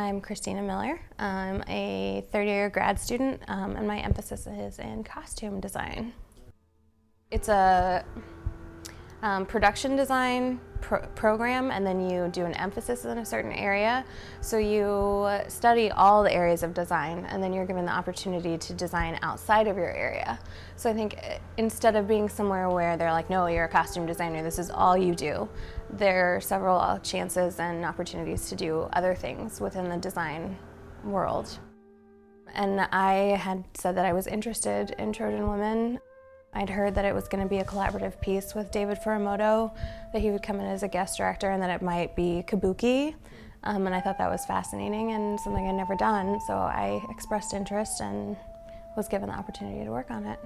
I'm Kristina Miller. I'm a third-year grad student, and my emphasis is in costume design. It's a production design program, and then you do an emphasis in a certain area. So you study all the areas of design, and then you're given the opportunity to design outside of your area. So I think instead of being somewhere where they're like, no, you're a costume designer, this is all you do, there are several chances and opportunities to do other things within the design world. And I had said that I was interested in Trojan Women. I'd heard that it was going to be a collaborative piece with David Furumoto, that he would come in as a guest director, and that it might be Kabuki. And I thought that was fascinating and something I'd never done, so I expressed interest and was given the opportunity to work on it.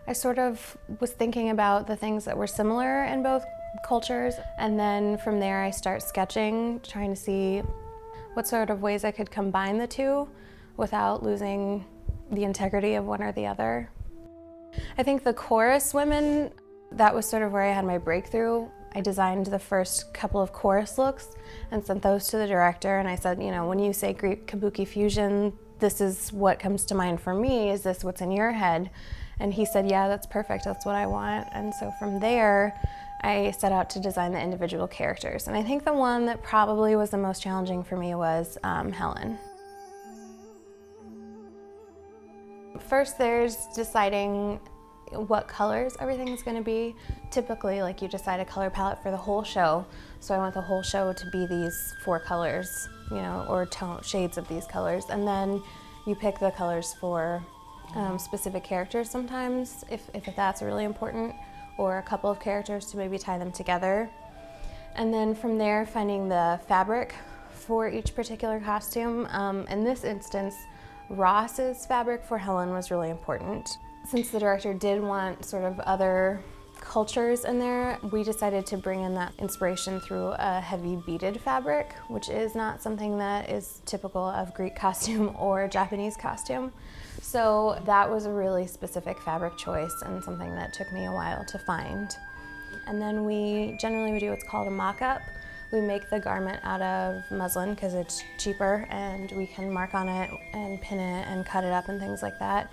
I sort of was thinking about the things that were similar in both cultures, and then from there I start sketching, trying to see what sort of ways I could combine the two without losing the integrity of one or the other. I think the chorus women, that was sort of where I had my breakthrough. I designed the first couple of chorus looks and sent those to the director, and I said, you know, when you say Greek Kabuki fusion, this is what comes to mind for me. Is this what's in your head? And he said, yeah, that's perfect, that's what I want. And so from there, I set out to design the individual characters. And I think the one that probably was the most challenging for me was Helen. First, there's deciding what colors everything's going to be. Typically, like, you decide a color palette for the whole show. So I want the whole show to be these 4 colors, you know, or shades of these colors. And then you pick the colors for specific characters sometimes, if that's really important, or a couple of characters to maybe tie them together. And then from there, finding the fabric for each particular costume. In this instance, Ross's fabric for Helen was really important. Since the director did want sort of other cultures in there, we decided to bring in that inspiration through a heavy beaded fabric, which is not something that is typical of Greek costume or Japanese costume. So that was a really specific fabric choice and something that took me a while to find. And then we generally do what's called a mock-up. We make the garment out of muslin because it's cheaper, and we can mark on it and pin it and cut it up and things like that.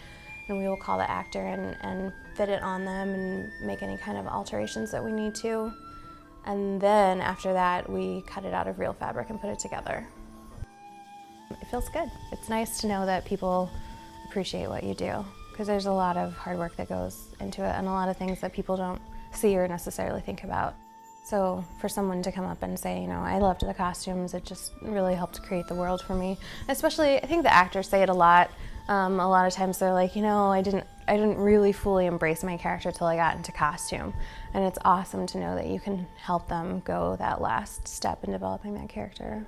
And we will call the actor and fit it on them and make any kind of alterations that we need to. And then after that, we cut it out of real fabric and put it together. It feels good. It's nice to know that people appreciate what you do, because there's a lot of hard work that goes into it and a lot of things that people don't see or necessarily think about. So for someone to come up and say, you know, I loved the costumes, it just really helped create the world for me. Especially, I think the actors say it a lot. A lot of times they're like, you know, I didn't really fully embrace my character till I got into costume. And it's awesome to know that you can help them go that last step in developing that character.